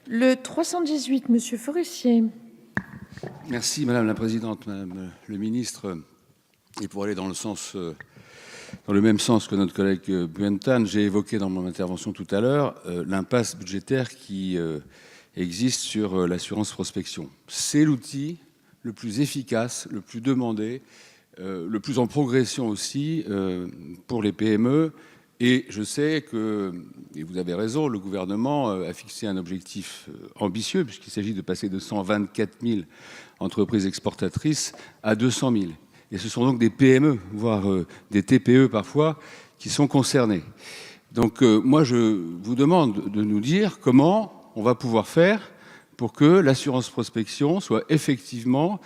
Le 318, Monsieur Forissier. Merci Madame la Présidente, Madame le Ministre. Et pour aller dans le même sens que notre collègue Buentan, j'ai évoqué dans mon intervention tout à l'heure l'impasse budgétaire qui existe sur l'assurance prospection. C'est l'outil le plus efficace, le plus demandé, le plus en progression aussi pour les PME. Et je sais que, et vous avez raison, le gouvernement a fixé un objectif ambitieux, puisqu'il s'agit de passer de 124 000 entreprises exportatrices à 200 000. Et ce sont donc des PME, voire des TPE parfois, qui sont concernés. Donc moi, je vous demande de nous dire comment on va pouvoir faire pour que l'assurance prospection soit effectivement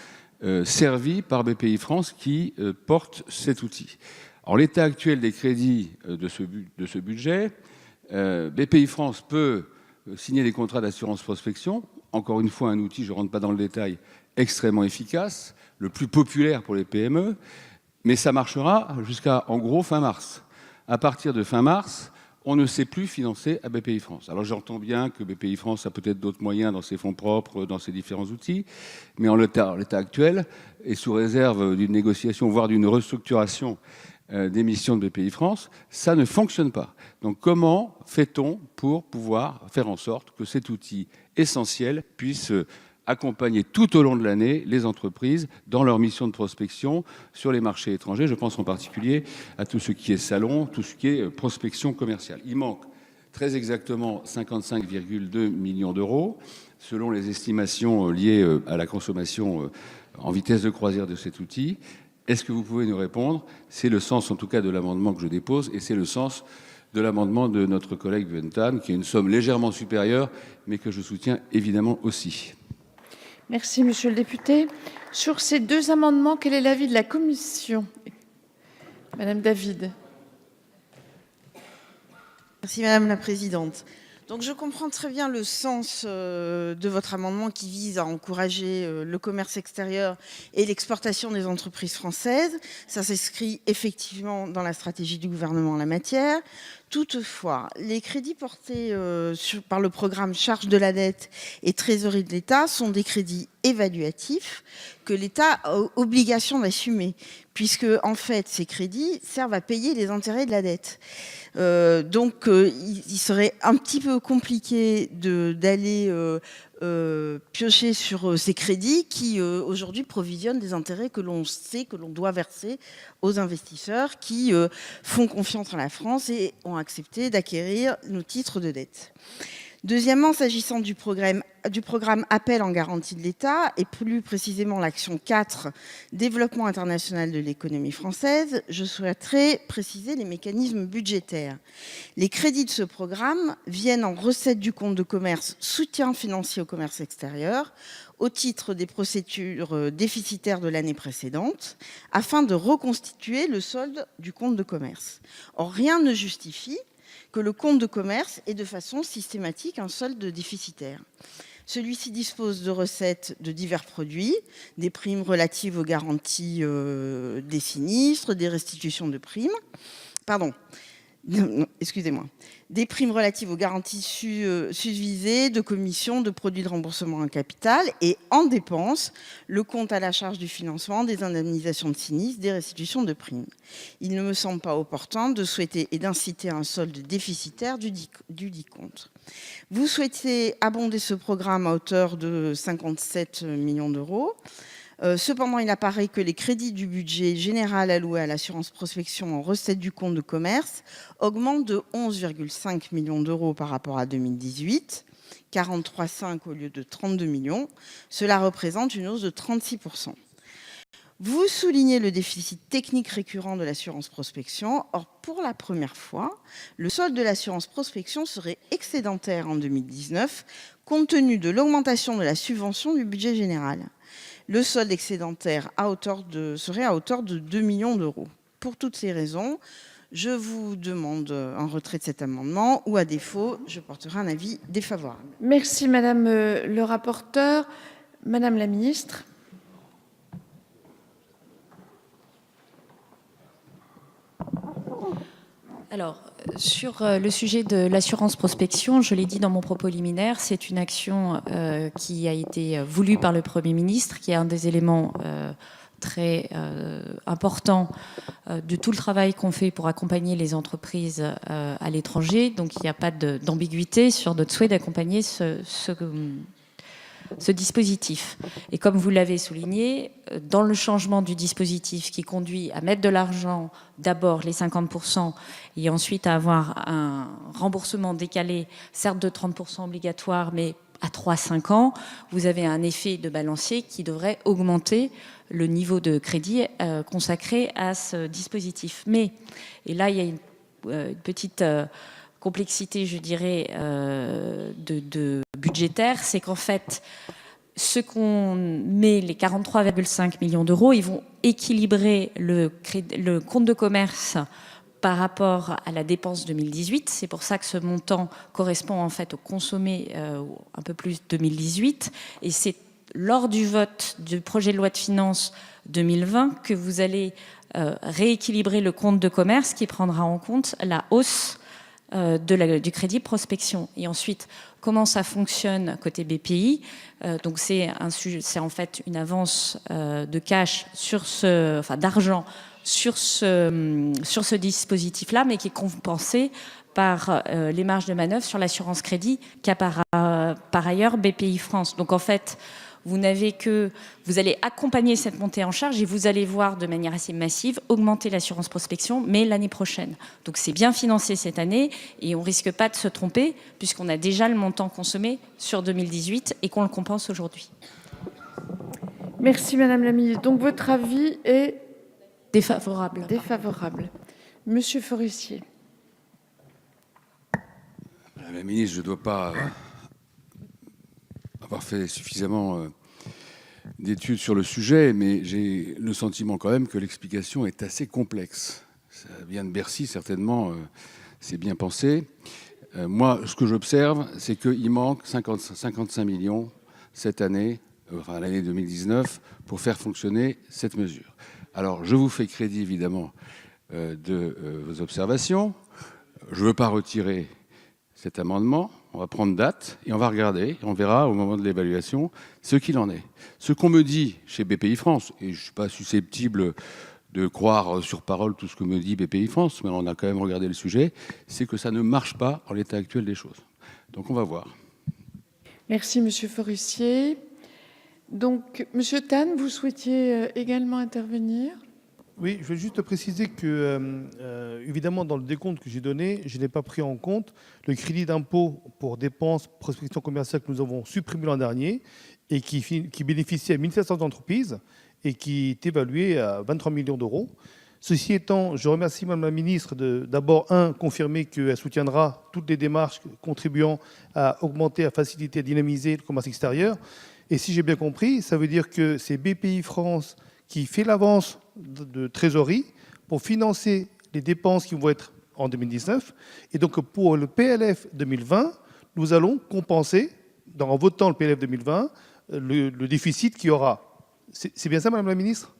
servie par BPI-France qui porte cet outil. Alors l'état actuel des crédits de ce budget, BPI-France peut signer des contrats d'assurance prospection. Encore une fois, un outil, je ne rentre pas dans le détail, extrêmement efficace, le plus populaire pour les PME, mais ça marchera jusqu'à, en gros, fin mars. À partir de fin mars, on ne sait plus financer à BPI-France. Alors j'entends bien que BPI-France a peut-être d'autres moyens dans ses fonds propres, dans ses différents outils, mais en l'état actuel, et sous réserve d'une négociation, voire d'une restructuration des missions de BPI-France, ça ne fonctionne pas. Donc comment fait-on pour pouvoir faire en sorte que cet outil essentiel puisse accompagner tout au long de l'année les entreprises dans leur mission de prospection sur les marchés étrangers. Je pense en particulier à tout ce qui est salon, tout ce qui est prospection commerciale. Il manque très exactement 55,2 millions d'euros, selon les estimations liées à la consommation en vitesse de croisière de cet outil. Est-ce que vous pouvez nous répondre? C'est le sens en tout cas de l'amendement que je dépose et c'est le sens de l'amendement de notre collègue Buentan, qui est une somme légèrement supérieure, mais que je soutiens évidemment aussi. Merci, Monsieur le député. Sur ces deux amendements, quel est l'avis de la commission? Madame David. Merci Madame la Présidente. Donc je comprends très bien le sens de votre amendement qui vise à encourager le commerce extérieur et l'exportation des entreprises françaises. Ça s'inscrit effectivement dans la stratégie du gouvernement en la matière. Toutefois, les crédits portés par le programme Charge de la dette et Trésorerie de l'État sont des crédits évaluatifs que l'État a obligation d'assumer, puisque en fait ces crédits servent à payer les intérêts de la dette. Donc il serait un petit peu compliqué d'aller piocher sur ces crédits qui aujourd'hui provisionnent des intérêts que l'on sait que l'on doit verser aux investisseurs qui font confiance en la France et ont accepté d'acquérir nos titres de dette. Deuxièmement, s'agissant du programme Appel en garantie de l'État, et plus précisément l'action 4, Développement international de l'économie française, je souhaiterais préciser les mécanismes budgétaires. Les crédits de ce programme viennent en recette du compte de commerce Soutien financier au commerce extérieur, au titre des procédures déficitaires de l'année précédente, afin de reconstituer le solde du compte de commerce. Or, rien ne justifie que le compte de commerce ait de façon systématique un solde déficitaire. Celui-ci dispose de recettes de divers produits, des primes relatives aux garanties des sinistres, des restitutions de primes, des primes relatives aux garanties susvisées, de commissions, de produits de remboursement en capital et en dépenses, le compte à la charge du financement, des indemnisations de sinistres, des restitutions de primes. Il ne me semble pas opportun de souhaiter et d'inciter à un solde déficitaire du dit compte. Vous souhaitez abonder ce programme à hauteur de 57 millions d'euros. Cependant, il apparaît que les crédits du budget général alloués à l'assurance prospection en recettes du compte de commerce augmentent de 11,5 millions d'euros par rapport à 2018, 43,5 au lieu de 32 millions. Cela représente une hausse de 36%. Vous soulignez le déficit technique récurrent de l'assurance prospection. Or, pour la première fois, le solde de l'assurance prospection serait excédentaire en 2019, compte tenu de l'augmentation de la subvention du budget général. Le solde excédentaire serait à hauteur de 2 millions d'euros. Pour toutes ces raisons, je vous demande un retrait de cet amendement ou à défaut, je porterai un avis défavorable. Merci Madame le rapporteur. Madame la Ministre. Alors, sur le sujet de l'assurance prospection, je l'ai dit dans mon propos liminaire, c'est une action qui a été voulue par le Premier ministre, qui est un des éléments très importants de tout le travail qu'on fait pour accompagner les entreprises à l'étranger. Donc, il n'y a pas d'ambiguïté sur notre souhait d'accompagner ce dispositif. Et comme vous l'avez souligné, dans le changement du dispositif qui conduit à mettre de l'argent, d'abord les 50%, et ensuite à avoir un remboursement décalé, certes de 30% obligatoire, mais à 3-5 ans, vous avez un effet de balancier qui devrait augmenter le niveau de crédit consacré à ce dispositif. Mais, et là il y a une petite complexité, je dirais, de budgétaire, c'est qu'en fait, ce qu'on met, les 43,5 millions d'euros, ils vont équilibrer le compte de commerce par rapport à la dépense 2018. C'est pour ça que ce montant correspond en fait au consommé un peu plus 2018. Et c'est lors du vote du projet de loi de finances 2020 que vous allez rééquilibrer le compte de commerce qui prendra en compte la hausse du crédit prospection. Et ensuite, comment ça fonctionne côté BPI? Donc c'est en fait une avance de cash d'argent sur ce dispositif-là, mais qui est compensé par les marges de manœuvre sur l'assurance crédit qu'a par ailleurs BPI France. Donc en fait, vous allez accompagner cette montée en charge et vous allez voir de manière assez massive augmenter l'assurance prospection, mais l'année prochaine. Donc c'est bien financé cette année et on ne risque pas de se tromper puisqu'on a déjà le montant consommé sur 2018 et qu'on le compense aujourd'hui. Merci Madame la Ministre. Donc votre avis est Défavorable. défavorable. Monsieur Forissier. Madame la Ministre, je ne dois pas avoir fait suffisamment d'études sur le sujet, mais j'ai le sentiment quand même que l'explication est assez complexe. Ça vient de Bercy, certainement, c'est bien pensé. Moi, ce que j'observe, c'est qu'il manque 55 millions cette année, enfin l'année 2019, pour faire fonctionner cette mesure. Alors, je vous fais crédit, évidemment, de vos observations. Je ne veux pas retirer cet amendement. On va prendre date et on va regarder. Et on verra au moment de l'évaluation ce qu'il en est. Ce qu'on me dit chez BPI France, et je ne suis pas susceptible de croire sur parole tout ce que me dit BPI France, mais on a quand même regardé le sujet, c'est que ça ne marche pas en l'état actuel des choses. Donc on va voir. Merci Monsieur Forissier. Donc Monsieur Tan, vous souhaitiez également intervenir? Oui, je veux juste préciser que, évidemment, dans le décompte que j'ai donné, je n'ai pas pris en compte le crédit d'impôt pour dépenses prospection commerciale que nous avons supprimé l'an dernier et qui bénéficiait à 1700 entreprises et qui est évalué à 23 millions d'euros. Ceci étant, je remercie Mme la ministre de d'abord, confirmer qu'elle soutiendra toutes les démarches contribuant à augmenter, à faciliter, à dynamiser le commerce extérieur. Et si j'ai bien compris, ça veut dire que c'est BPI France qui fait l'avance de trésorerie pour financer les dépenses qui vont être en 2019. Et donc, pour le PLF 2020, nous allons compenser, en votant le PLF 2020, le déficit qu'il y aura. C'est bien ça, Madame la Ministre?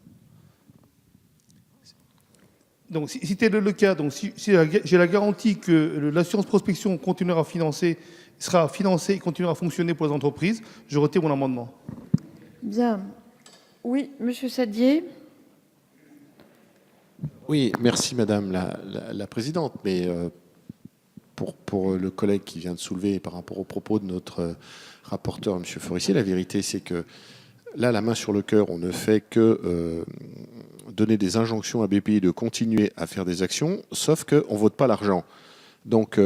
Donc, si tel est le cas, donc si j'ai la garantie que l'assurance prospection sera financée et continuera à fonctionner pour les entreprises, je retire mon amendement. Bien. Oui, Monsieur Sadier. Oui, merci Madame la Présidente. Mais pour le collègue qui vient de soulever par rapport aux propos de notre rapporteur, M. Forissier, la vérité c'est que là, la main sur le cœur, on ne fait que donner des injonctions à BPI de continuer à faire des actions, sauf qu'on ne vote pas l'argent. Donc,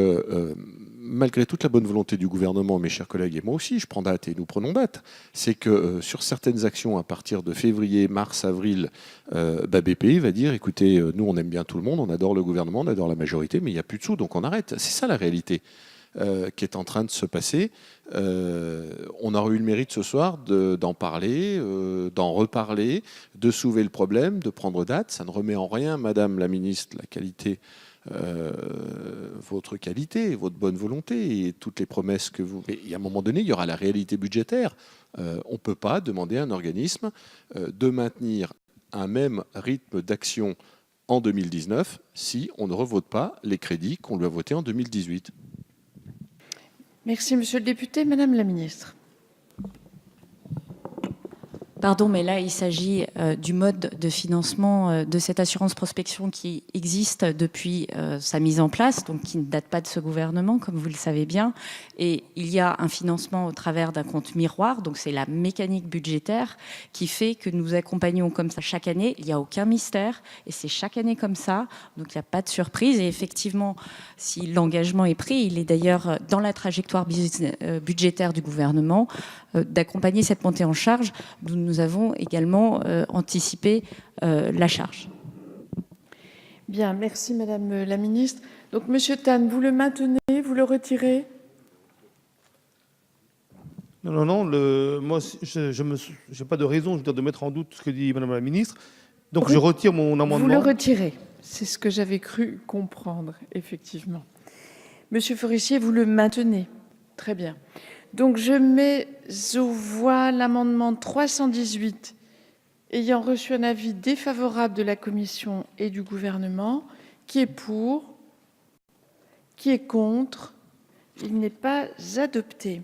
malgré toute la bonne volonté du gouvernement, mes chers collègues, et moi aussi, je prends date et nous prenons date, c'est que sur certaines actions, à partir de février, mars, avril, BPI va dire, écoutez, nous, on aime bien tout le monde, on adore le gouvernement, on adore la majorité, mais il n'y a plus de sous, donc on arrête. C'est ça la réalité qui est en train de se passer. On aurait eu le mérite ce soir d'en parler, d'en reparler, de soulever le problème, de prendre date. Ça ne remet en rien, Madame la Ministre, la qualité, votre qualité, votre bonne volonté et toutes les promesses que vous... Mais à un moment donné, il y aura la réalité budgétaire. On ne peut pas demander à un organisme de maintenir un même rythme d'action en 2019 si on ne revote pas les crédits qu'on lui a votés en 2018. Merci, monsieur le député. Madame la ministre. Pardon, mais là, il s'agit du mode de financement de cette assurance prospection qui existe depuis sa mise en place, donc qui ne date pas de ce gouvernement, comme vous le savez bien. Et il y a un financement au travers d'un compte miroir, donc c'est la mécanique budgétaire qui fait que nous accompagnons comme ça chaque année. Il n'y a aucun mystère et c'est chaque année comme ça, donc il n'y a pas de surprise. Et effectivement, si l'engagement est pris, il est d'ailleurs dans la trajectoire budgétaire du gouvernement d'accompagner cette montée en charge. Nous avons également anticipé la charge. Bien, merci Madame la ministre. Donc Monsieur Tan, vous le maintenez, vous le retirez? Non, moi, je n'ai pas de raison, de mettre en doute ce que dit Madame la ministre. Donc, Oui. je retire mon amendement. Vous le retirez. C'est ce que j'avais cru comprendre, effectivement. Monsieur Forissier, vous le maintenez. Très bien. Donc, je mets aux voix l'amendement 318, ayant reçu un avis défavorable de la Commission et du Gouvernement. Qui est pour? Qui est contre? Il n'est pas adopté.